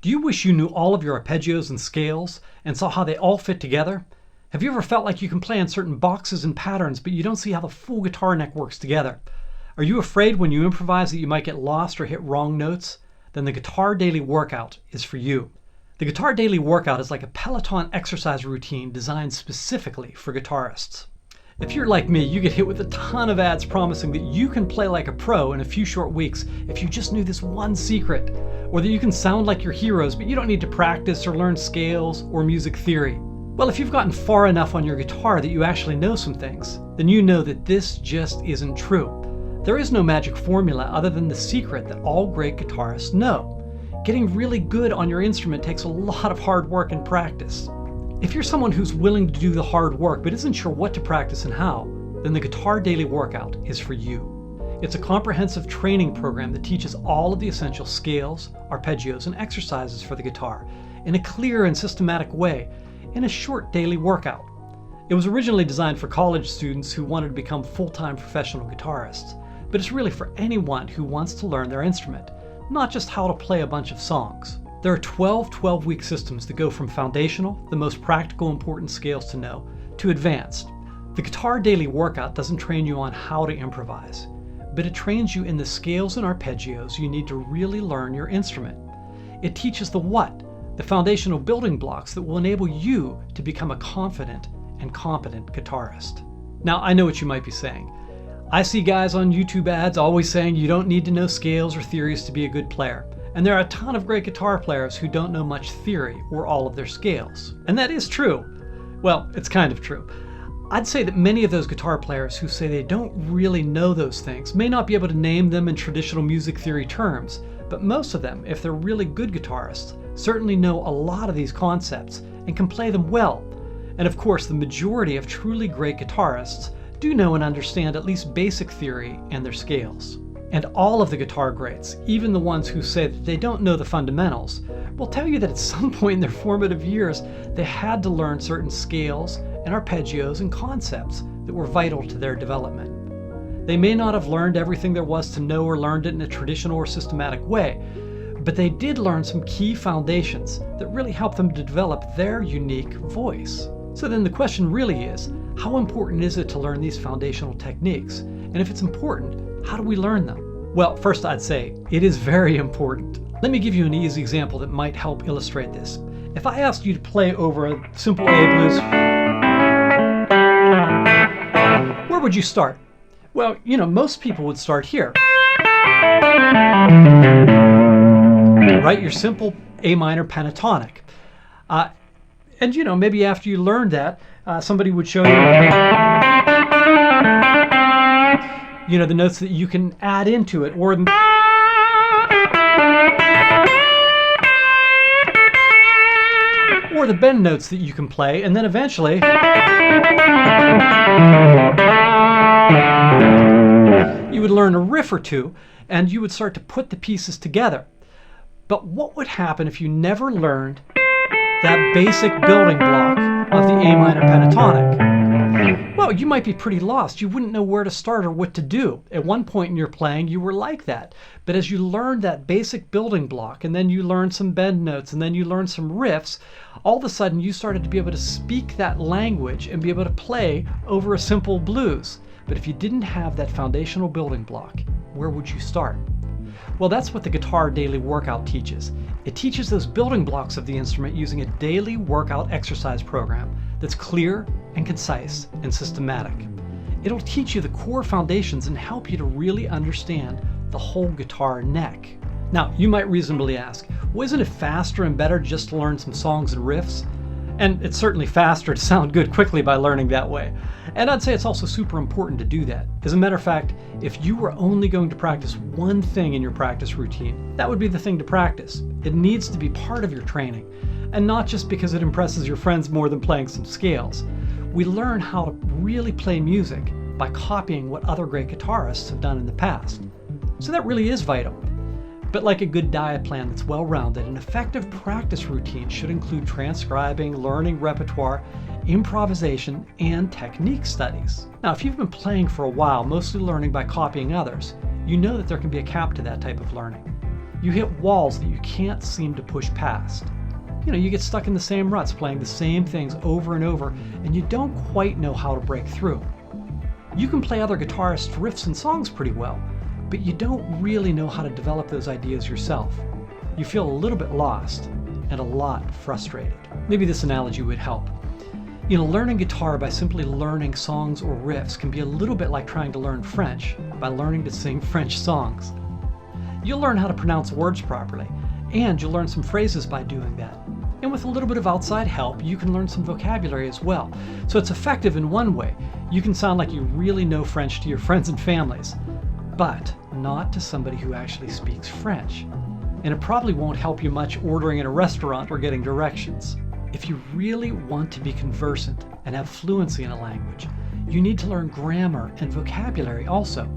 Do you wish you knew all of your arpeggios and scales and saw how they all fit together? Have you ever felt like you can play on certain boxes and patterns, but you don't see how the full guitar neck works together? Are you afraid when you improvise that you might get lost or hit wrong notes? Then the Guitar Daily Workout is for you. The Guitar Daily Workout is like a Peloton exercise routine designed specifically for guitarists. If you're like me, you get hit with a ton of ads promising that you can play like a pro in a few short weeks if you just knew this one secret, or that you can sound like your heroes but you don't need to practice or learn scales or music theory. Well, if you've gotten far enough on your guitar that you actually know some things, then you know that this just isn't true. There is no magic formula other than the secret that all great guitarists know. Getting really good on your instrument takes a lot of hard work and practice. If you're someone who's willing to do the hard work but isn't sure what to practice and how, then the Guitar Daily Workout is for you. It's a comprehensive training program that teaches all of the essential scales, arpeggios, and exercises for the guitar in a clear and systematic way in a short daily workout. It was originally designed for college students who wanted to become full-time professional guitarists, but it's really for anyone who wants to learn their instrument, not just how to play a bunch of songs. There are 12 12-week systems that go from foundational, the most practical important scales to know, to advanced. The Guitar Daily Workout doesn't train you on how to improvise, but it trains you in the scales and arpeggios you need to really learn your instrument. It teaches the what, the foundational building blocks that will enable you to become a confident and competent guitarist. Now, I know what you might be saying. I see guys on YouTube ads always saying you don't need to know scales or theories to be a good player. And there are a ton of great guitar players who don't know much theory or all of their scales. And that is true. Well, it's kind of true. I'd say that many of those guitar players who say they don't really know those things may not be able to name them in traditional music theory terms, but most of them, if they're really good guitarists, certainly know a lot of these concepts and can play them well. And of course, the majority of truly great guitarists do know and understand at least basic theory and their scales. And all of the guitar greats, even the ones who say that they don't know the fundamentals, will tell you that at some point in their formative years, they had to learn certain scales and arpeggios and concepts that were vital to their development. They may not have learned everything there was to know or learned it in a traditional or systematic way, but they did learn some key foundations that really helped them to develop their unique voice. So then the question really is, how important is it to learn these foundational techniques? And if it's important, how do we learn them? Well, first I'd say it is very important. Let me give you an easy example that might help illustrate this. If I asked you to play over a simple A blues, where would you start? Well, most people would start here. Right? Your simple A minor pentatonic. And maybe after you learned that, somebody would show you the notes that you can add into it, or the bend notes that you can play, and then eventually you would learn a riff or two, and you would start to put the pieces together. But what would happen if you never learned that basic building block of the A minor pentatonic? Well, you might be pretty lost. You wouldn't know where to start or what to do. At one point in your playing, you were like that. But as you learned that basic building block, and then you learned some bend notes, and then you learned some riffs, all of a sudden you started to be able to speak that language and be able to play over a simple blues. But if you didn't have that foundational building block, where would you start? Well, that's what the Guitar Daily Workout teaches. It teaches those building blocks of the instrument using a daily workout exercise program that's clear and concise and systematic. It'll teach you the core foundations and help you to really understand the whole guitar neck. Now, you might reasonably ask, well, isn't it faster and better just to learn some songs and riffs? And it's certainly faster to sound good quickly by learning that way. And I'd say it's also super important to do that. As a matter of fact, if you were only going to practice one thing in your practice routine, that would be the thing to practice. It needs to be part of your training, and not just because it impresses your friends more than playing some scales. We learn how to really play music by copying what other great guitarists have done in the past. So that really is vital. But like a good diet plan that's well-rounded, an effective practice routine should include transcribing, learning repertoire, improvisation, and technique studies. Now, if you've been playing for a while, mostly learning by copying others, you know that there can be a cap to that type of learning. You hit walls that you can't seem to push past. You get stuck in the same ruts, playing the same things over and over, and you don't quite know how to break through. You can play other guitarists' riffs and songs pretty well, but you don't really know how to develop those ideas yourself. You feel a little bit lost and a lot frustrated. Maybe this analogy would help. Learning guitar by simply learning songs or riffs can be a little bit like trying to learn French by learning to sing French songs. You'll learn how to pronounce words properly, and you'll learn some phrases by doing that. And with a little bit of outside help, you can learn some vocabulary as well. So it's effective in one way. You can sound like you really know French to your friends and families, but not to somebody who actually speaks French. And it probably won't help you much ordering in a restaurant or getting directions. If you really want to be conversant and have fluency in a language, you need to learn grammar and vocabulary also.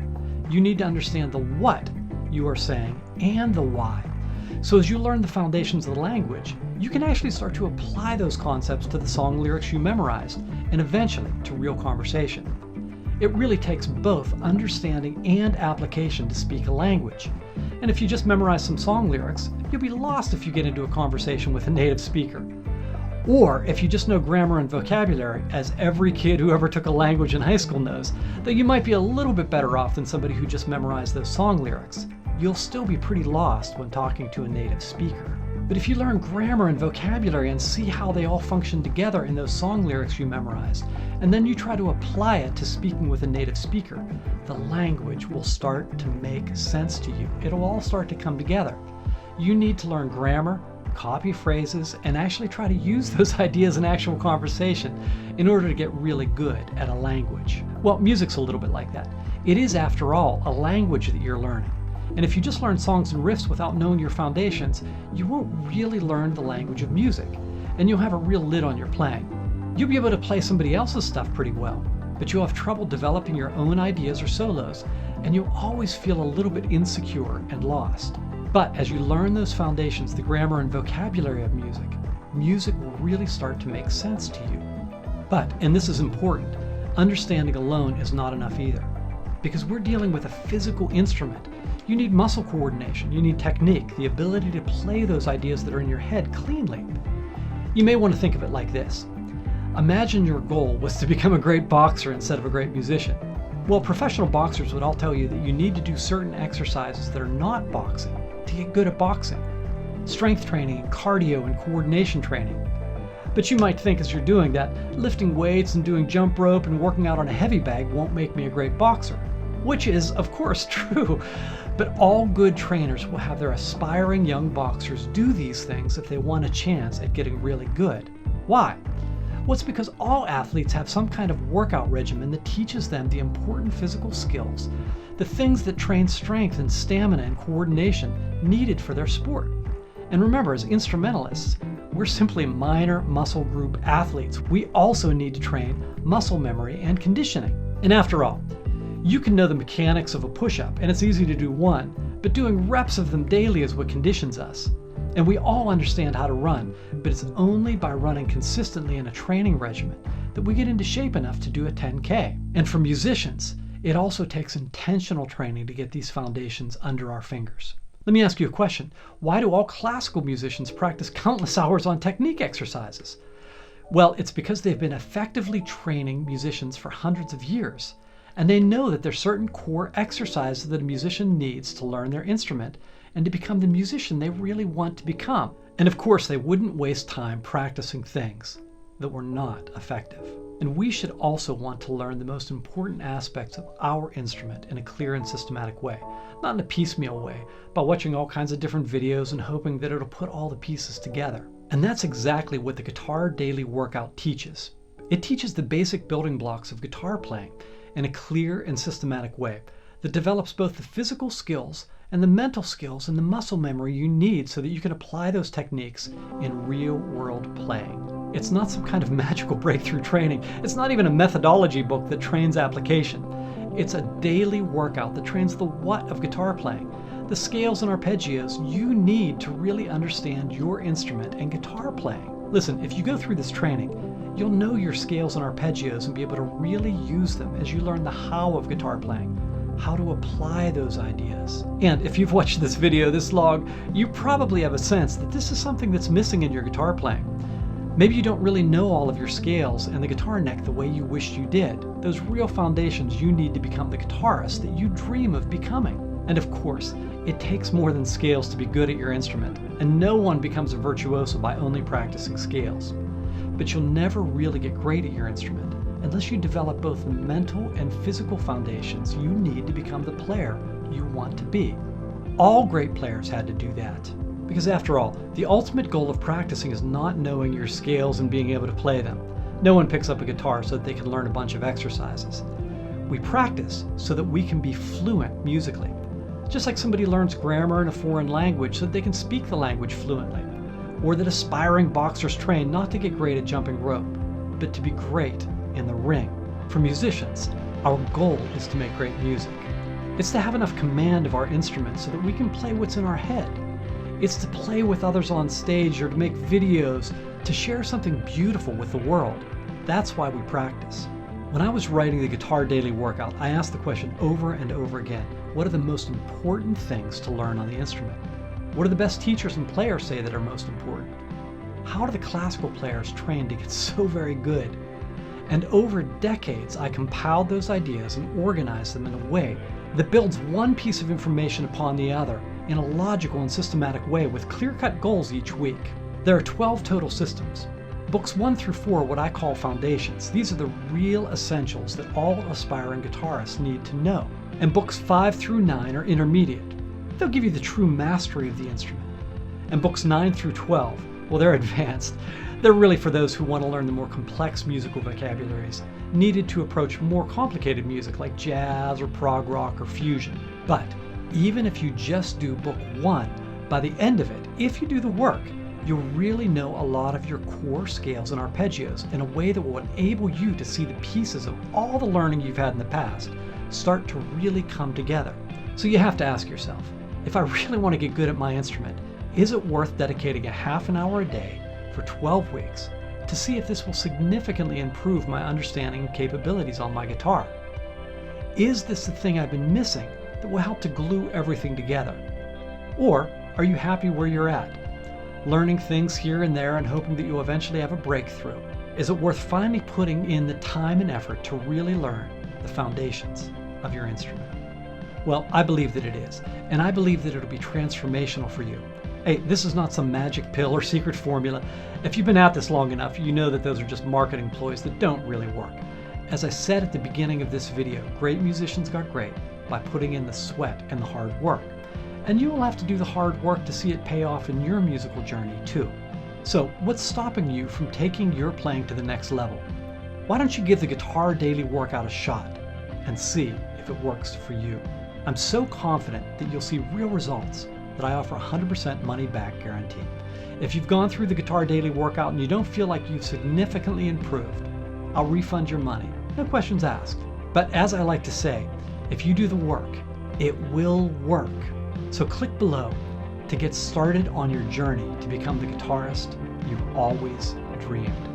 You need to understand the what you are saying and the why. So as you learn the foundations of the language, you can actually start to apply those concepts to the song lyrics you memorized, and eventually to real conversation. It really takes both understanding and application to speak a language. And if you just memorize some song lyrics, you'll be lost if you get into a conversation with a native speaker. Or if you just know grammar and vocabulary, as every kid who ever took a language in high school knows, that you might be a little bit better off than somebody who just memorized those song lyrics. You'll still be pretty lost when talking to a native speaker. But if you learn grammar and vocabulary and see how they all function together in those song lyrics you memorized, and then you try to apply it to speaking with a native speaker, the language will start to make sense to you. It'll all start to come together. You need to learn grammar, copy phrases, and actually try to use those ideas in actual conversation in order to get really good at a language. Well, music's a little bit like that. It is, after all, a language that you're learning. And if you just learn songs and riffs without knowing your foundations, you won't really learn the language of music, and you'll have a real lid on your playing. You'll be able to play somebody else's stuff pretty well, but you'll have trouble developing your own ideas or solos, and you'll always feel a little bit insecure and lost. But as you learn those foundations, the grammar and vocabulary of music, music will really start to make sense to you. But, and this is important, understanding alone is not enough either. Because we're dealing with a physical instrument. You need muscle coordination, you need technique, the ability to play those ideas that are in your head cleanly. You may want to think of it like this. Imagine your goal was to become a great boxer instead of a great musician. Well, professional boxers would all tell you that you need to do certain exercises that are not boxing to get good at boxing. Strength training, cardio, and coordination training. But you might think as you're doing that, lifting weights and doing jump rope and working out on a heavy bag won't make me a great boxer. Which is, of course, true. But all good trainers will have their aspiring young boxers do these things if they want a chance at getting really good. Why? Well, it's because all athletes have some kind of workout regimen that teaches them the important physical skills, the things that train strength and stamina and coordination needed for their sport. And remember, as instrumentalists, we're simply minor muscle group athletes. We also need to train muscle memory and conditioning. And after all, you can know the mechanics of a push-up, and it's easy to do one, but doing reps of them daily is what conditions us. And we all understand how to run, but it's only by running consistently in a training regimen that we get into shape enough to do a 10K. And for musicians, it also takes intentional training to get these foundations under our fingers. Let me ask you a question. Why do all classical musicians practice countless hours on technique exercises? Well, it's because they've been effectively training musicians for hundreds of years. And they know that there's certain core exercises that a musician needs to learn their instrument and to become the musician they really want to become. And of course, they wouldn't waste time practicing things that were not effective. And we should also want to learn the most important aspects of our instrument in a clear and systematic way, not in a piecemeal way, by watching all kinds of different videos and hoping that it'll put all the pieces together. And that's exactly what the Guitar Daily Workout teaches. It teaches the basic building blocks of guitar playing in a clear and systematic way that develops both the physical skills and the mental skills and the muscle memory you need so that you can apply those techniques in real-world playing. It's not some kind of magical breakthrough training. It's not even a methodology book that trains application. It's a daily workout that trains the what of guitar playing, the scales and arpeggios you need to really understand your instrument and guitar playing. Listen, if you go through this training, you'll know your scales and arpeggios and be able to really use them as you learn the how of guitar playing, how to apply those ideas. And if you've watched this video this long, you probably have a sense that this is something that's missing in your guitar playing. Maybe you don't really know all of your scales and the guitar neck the way you wished you did. Those real foundations you need to become the guitarist that you dream of becoming. And of course, it takes more than scales to be good at your instrument, and no one becomes a virtuoso by only practicing scales. But you'll never really get great at your instrument unless you develop both the mental and physical foundations you need to become the player you want to be. All great players had to do that. Because after all, the ultimate goal of practicing is not knowing your scales and being able to play them. No one picks up a guitar so that they can learn a bunch of exercises. We practice so that we can be fluent musically. Just like somebody learns grammar in a foreign language so that they can speak the language fluently. Or that aspiring boxers train not to get great at jumping rope, but to be great in the ring. For musicians, our goal is to make great music. It's to have enough command of our instrument so that we can play what's in our head. It's to play with others on stage or to make videos, to share something beautiful with the world. That's why we practice. When I was writing the Guitar Daily Workout, I asked the question over and over again, what are the most important things to learn on the instrument? What do the best teachers and players say that are most important? How do the classical players train to get so very good? And over decades, I compiled those ideas and organized them in a way that builds one piece of information upon the other in a logical and systematic way with clear-cut goals each week. There are 12 total systems. Books 1 through 4 are what I call foundations. These are the real essentials that all aspiring guitarists need to know. And books 5 through 9 are intermediate. They'll give you the true mastery of the instrument. And books 9 through 12, well, they're advanced. They're really for those who want to learn the more complex musical vocabularies needed to approach more complicated music like jazz or prog rock or fusion. But even if you just do book 1, by the end of it, if you do the work, you'll really know a lot of your core scales and arpeggios in a way that will enable you to see the pieces of all the learning you've had in the past start to really come together. So you have to ask yourself, if I really want to get good at my instrument, is it worth dedicating a half an hour a day for 12 weeks to see if this will significantly improve my understanding and capabilities on my guitar? Is this the thing I've been missing that will help to glue everything together? Or are you happy where you're at, learning things here and there and hoping that you'll eventually have a breakthrough? Is it worth finally putting in the time and effort to really learn the foundations of your instrument? Well, I believe that it is, and I believe that it'll be transformational for you. Hey, this is not some magic pill or secret formula. If you've been at this long enough, you know that those are just marketing ploys that don't really work. As I said at the beginning of this video, great musicians got great by putting in the sweat and the hard work. And you will have to do the hard work to see it pay off in your musical journey too. So what's stopping you from taking your playing to the next level? Why don't you give the Guitar Daily Workout a shot and see if it works for you? I'm so confident that you'll see real results that I offer 100% money back guarantee. If you've gone through the Guitar Daily Workout and you don't feel like you've significantly improved, I'll refund your money. No questions asked. But as I like to say, if you do the work, it will work. So click below to get started on your journey to become the guitarist you've always dreamed.